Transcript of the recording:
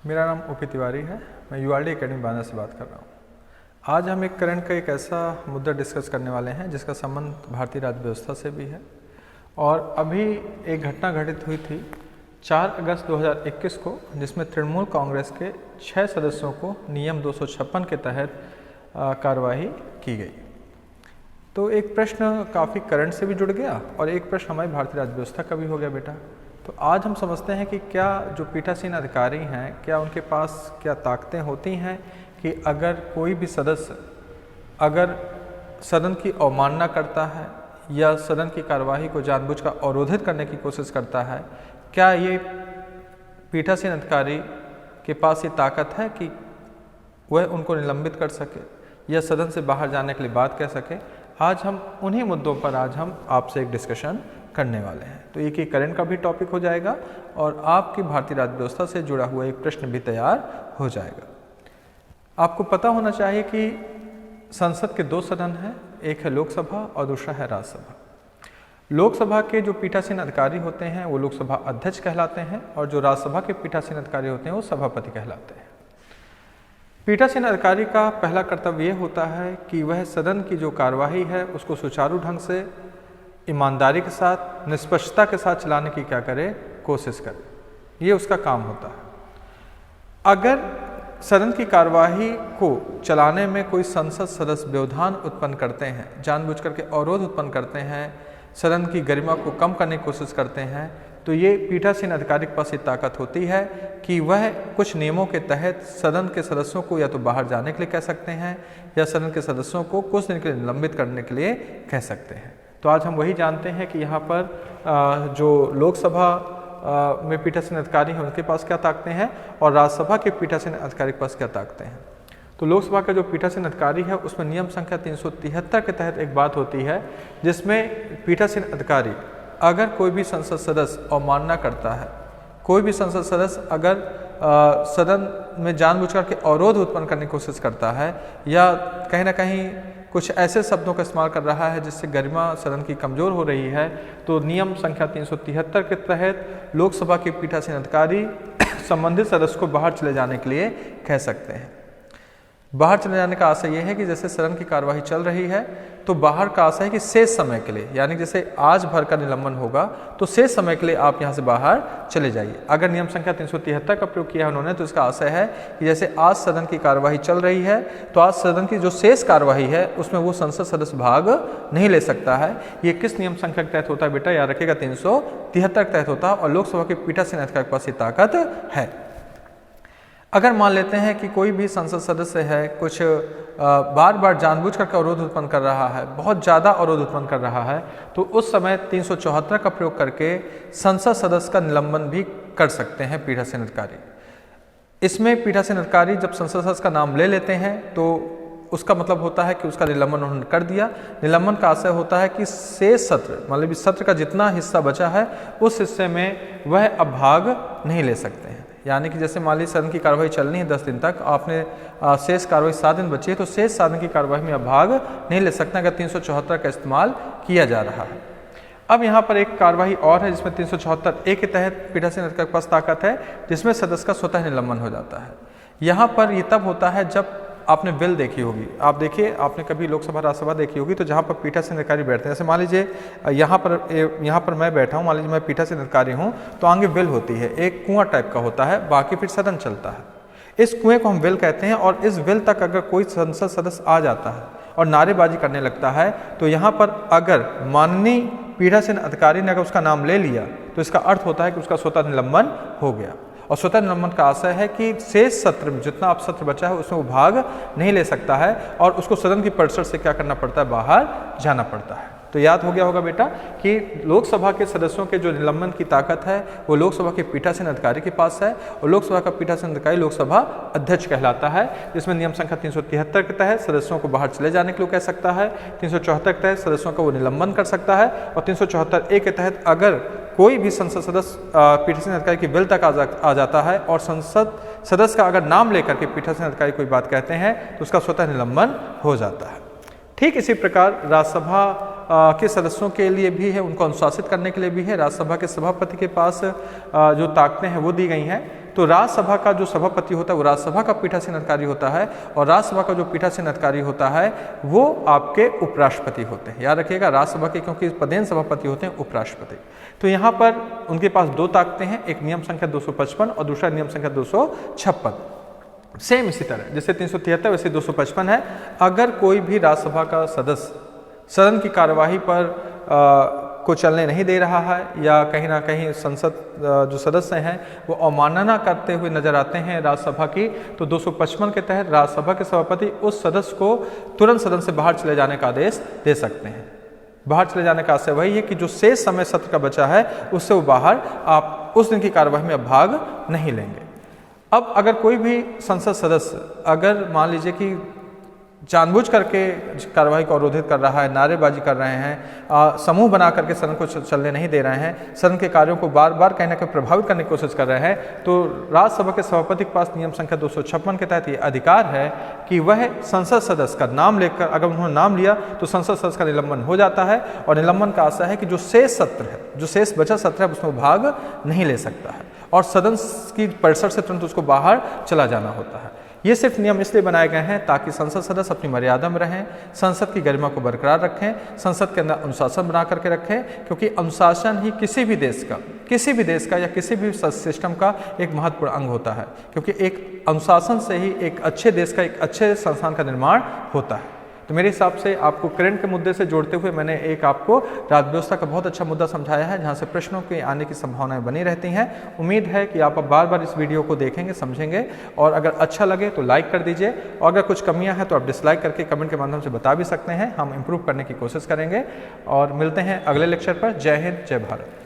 मेरा नाम ओपी तिवारी है। मैं यूआरडी एकेडमी बांदा से बात कर रहा हूँ। आज हम एक करंट का एक ऐसा मुद्दा डिस्कस करने वाले हैं जिसका संबंध भारतीय राज्य व्यवस्था से भी है। और अभी एक घटना घटित हुई थी 4 अगस्त 2021 को, जिसमें तृणमूल कांग्रेस के 6 सदस्यों को नियम 256 के तहत कार्रवाई की गई। तो एक प्रश्न काफ़ी करंट से भी जुड़ गया और एक प्रश्न हमारी भारतीय राज्य व्यवस्था का भी हो गया बेटा। तो आज हम समझते हैं कि क्या जो पीठासीन अधिकारी हैं, क्या उनके पास क्या ताकतें होती हैं कि अगर कोई भी सदस्य अगर सदन की अवमानना करता है या सदन की कार्यवाही को जानबूझकर अवरोधित करने की कोशिश करता है, क्या ये पीठासीन अधिकारी के पास ये ताकत है कि वह उनको निलंबित कर सके या सदन से बाहर जाने के लिए बात कह सके। आज हम उन्हीं मुद्दों पर आपसे एक डिस्कशन करने वाले हैं। तो एक करंट का भी टॉपिक हो जाएगा और आपकी भारतीय राज्य व्यवस्था से जुड़ा हुआ एक प्रश्न भी तैयार हो जाएगा। आपको पता होना चाहिए कि संसद के 2 सदन हैं, एक है लोकसभा और दूसरा है राज्यसभा। लोकसभा के जो पीठासीन अधिकारी होते हैं वो लोकसभा अध्यक्ष कहलाते हैं और जो राज्यसभा के पीठासीन अधिकारी होते हैं वो सभापति कहलाते हैं। पीठासीन अधिकारी का पहला कर्तव्य ये होता है कि वह सदन की जो कार्यवाही है उसको सुचारू ढंग से, ईमानदारी के साथ, निष्पक्षता के साथ चलाने की क्या करे, कोशिश करे। ये उसका काम होता है। अगर सदन की कार्यवाही को चलाने में कोई संसद सदस्य व्यवधान उत्पन्न करते हैं, जानबूझकर के अवरोध उत्पन्न करते हैं, सदन की गरिमा को कम करने की कोशिश करते हैं, तो ये पीठासीन अधिकारी के पास ये ताकत होती है कि वह कुछ नियमों के तहत सदन के सदस्यों को या तो बाहर जाने के लिए कह सकते हैं या सदन के सदस्यों को कुछ दिन के लिए निलंबित करने के लिए कह सकते हैं। तो आज हम वही जानते हैं कि यहाँ पर जो लोकसभा में पीठासीन अधिकारी हैं उनके पास क्या ताकतें हैं और राज्यसभा के पीठासीन अधिकारी के पास क्या ताकतें हैं। तो लोकसभा का जो पीठासीन अधिकारी है उसमें नियम संख्या 373 के तहत एक बात होती है जिसमें पीठासीन अधिकारी अगर कोई भी संसद सदस्य अवमानना करता है, कोई भी संसद सदस्य अगर सदन में जानबूझकर के अवरोध उत्पन्न करने की कोशिश करता है या कहीं ना कहीं कुछ ऐसे शब्दों का इस्तेमाल कर रहा है जिससे गरिमा सदन की कमज़ोर हो रही है, तो नियम संख्या 373 के तहत लोकसभा के पीठासीन अधिकारी संबंधित सदस्य को बाहर चले जाने के लिए कह सकते हैं। बाहर चले जाने का आशय यह है कि जैसे सदन की कार्यवाही चल रही है तो बाहर का आशय है कि शेष समय के लिए, यानी जैसे आज भर का निलंबन होगा तो शेष समय के लिए आप यहाँ से बाहर चले जाइए। अगर नियम संख्या 373 का प्रयोग किया उन्होंने तो इसका आशय है कि जैसे आज सदन की कार्यवाही चल रही है तो आज सदन की जो शेष कार्यवाही है उसमें वो संसद सदस्य भाग नहीं ले सकता है। ये किस नियम संख्या के तहत होता है बेटा, याद रखिएगा 373 के तहत होता है और लोकसभा के पीठासीन अधिकारी के पास ये ताकत है। अगर मान लेते हैं कि कोई भी संसद सदस्य है कुछ बार बार जानबूझकर के अवरोध उत्पन्न कर रहा है, बहुत ज़्यादा अवरोध उत्पन्न कर रहा है, तो उस समय 374 का प्रयोग करके संसद सदस्य का निलंबन भी कर सकते हैं पीठासीन अधिकारी। इसमें पीठासीन अधिकारी जब संसद सदस्य का नाम ले लेते हैं तो उसका मतलब होता है कि उसका निलंबन उन्होंने कर दिया। निलंबन का आशय होता है कि शेष सत्र, मतलब इस सत्र का जितना हिस्सा बचा है उस हिस्से में वह अब भाग नहीं ले सकते हैं। यानी कि जैसे मान लीजिए सदन की कार्यवाही चलनी है 10 दिन तक, आपने शेष कार्रवाई 7 दिन बची है तो शेष 7 दिन की कार्यवाही में अब भाग नहीं ले सकते अगर 374 का इस्तेमाल किया जा रहा है। अब यहाँ पर एक कार्यवाही और है जिसमें 374A के तहत पीठासीन अधिकारी के पास ताकत है जिसमें सदस्य का स्वतः निलंबन हो जाता है। यहाँ पर ये तब होता है जब आपने बिल देखी होगी, आप देखिए आपने कभी लोकसभा राज्यसभा देखी होगी, तो जहाँ पर पीठासीन अधिकारी बैठते हैं, जैसे मान लीजिए यहाँ पर मैं बैठा हूँ, मान लीजिए मैं पीठासीन अधिकारी हूँ, तो आगे बिल होती है, एक कुआं टाइप का होता है, बाकी फिर सदन चलता है। इस कुएं को हम बिल कहते हैं और इस बिल तक अगर कोई संसद सदस्य आ जाता है और नारेबाजी करने लगता है तो यहाँ पर अगर माननीय पीठासीन अधिकारी ने अगर उसका नाम ले लिया तो इसका अर्थ होता है कि उसका स्वतः निलंबन हो गया। और स्वतः निलंबन का आशय है कि शेष सत्र में जितना अब सत्र बचा है उसमें वो भाग नहीं ले सकता है और उसको सदन की परिसर से क्या करना पड़ता है, बाहर जाना पड़ता है। तो याद हो गया होगा बेटा कि लोकसभा के सदस्यों के जो निलंबन की ताकत है वो लोकसभा के पीठासीन अधिकारी के पास है और लोकसभा का पीठासीन अधिकारी लोकसभा अध्यक्ष कहलाता है, जिसमें नियम संख्या 373 के तहत सदस्यों को बाहर चले जाने के लिए कह सकता है, 374 के तहत सदस्यों का वो निलंबन कर सकता है और 374A के तहत अगर कोई भी संसद सदस्य पीठासीन अधिकारी की बिल तक आ जाता है और संसद सदस्य का अगर नाम लेकर के पीठासीन अधिकारी कोई बात कहते हैं तो उसका स्वतः निलंबन हो जाता है। ठीक इसी प्रकार राज्यसभा के सदस्यों के लिए भी है, उनको अनुशासित करने के लिए भी है। राज्यसभा के सभापति के पास जो ताकतें हैं वो दी गई हैं। तो राज्यसभा का जो सभापति होता है वो राज्यसभा का पीठासीन अधिकारी होता है, और राज्यसभा का जो पीठासीन अधिकारी होता है वो आपके उपराष्ट्रपति होते हैं। याद रखिएगा, राज्यसभा के क्योंकि पदेन सभापति होते हैं उपराष्ट्रपति। तो यहाँ पर उनके पास दो ताकतें हैं, एक नियम संख्या 255 और दूसरा नियम संख्या 256। सेम इसी तरह जैसे 373 वैसे 255 है। अगर कोई भी राज्यसभा का सदस्य सदन की कार्यवाही पर को चलने नहीं दे रहा है, या कहीं ना कहीं संसद जो सदस्य हैं वो अवमानना करते हुए नजर आते हैं राज्यसभा की, तो 255 के तहत राज्यसभा के सभापति उस सदस्य को तुरंत सदन से बाहर चले जाने का आदेश दे सकते हैं। बाहर चले जाने का आशय वही है कि जो शेष समय सत्र का बचा है उससे वो बाहर, आप उस दिन की कार्यवाही में अब भाग नहीं लेंगे। अब अगर कोई भी संसद सदस्य अगर मान लीजिए कि जानबूझ करके कार्यवाही को अवरोधित कर रहा है, नारेबाजी कर रहे हैं, समूह बना करके सदन को चलने नहीं दे रहे हैं, सदन के कार्यों को बार बार कहीं ना कहीं प्रभावित करने की कोशिश कर रहे हैं, तो राज्यसभा के सभापति के पास नियम संख्या 256 के तहत ये अधिकार है कि वह संसद सदस्य का नाम लेकर, अगर उन्होंने नाम लिया तो संसद सदस्य का निलंबन हो जाता है। और निलंबन का आशय है कि जो शेष सत्र है, जो शेष बचा सत्र है उसमें वो भाग नहीं ले सकता है, और सदन की परिसर से तुरंत उसको बाहर चला जाना होता है। ये सिर्फ नियम इसलिए बनाए गए हैं ताकि संसद सदस्य अपनी मर्यादा में रहें, संसद की गरिमा को बरकरार रखें, संसद के अंदर अनुशासन बना करके रखें, क्योंकि अनुशासन ही किसी भी देश का या किसी भी सिस्टम का एक महत्वपूर्ण अंग होता है, क्योंकि एक अनुशासन से ही एक अच्छे देश का, एक अच्छे संस्थान का निर्माण होता है। तो मेरे हिसाब से आपको करंट के मुद्दे से जोड़ते हुए मैंने एक आपको राज्य व्यवस्था का बहुत अच्छा मुद्दा समझाया है, जहां से प्रश्नों के आने की संभावनाएं बनी रहती हैं। उम्मीद है कि आप अब बार बार इस वीडियो को देखेंगे, समझेंगे, और अगर अच्छा लगे तो लाइक कर दीजिए, और अगर कुछ कमियां हैं तो आप डिसलाइक करके कमेंट के माध्यम से बता भी सकते हैं। हम इम्प्रूव करने की कोशिश करेंगे, और मिलते हैं अगले लेक्चर पर। जय हिंद, जय भारत।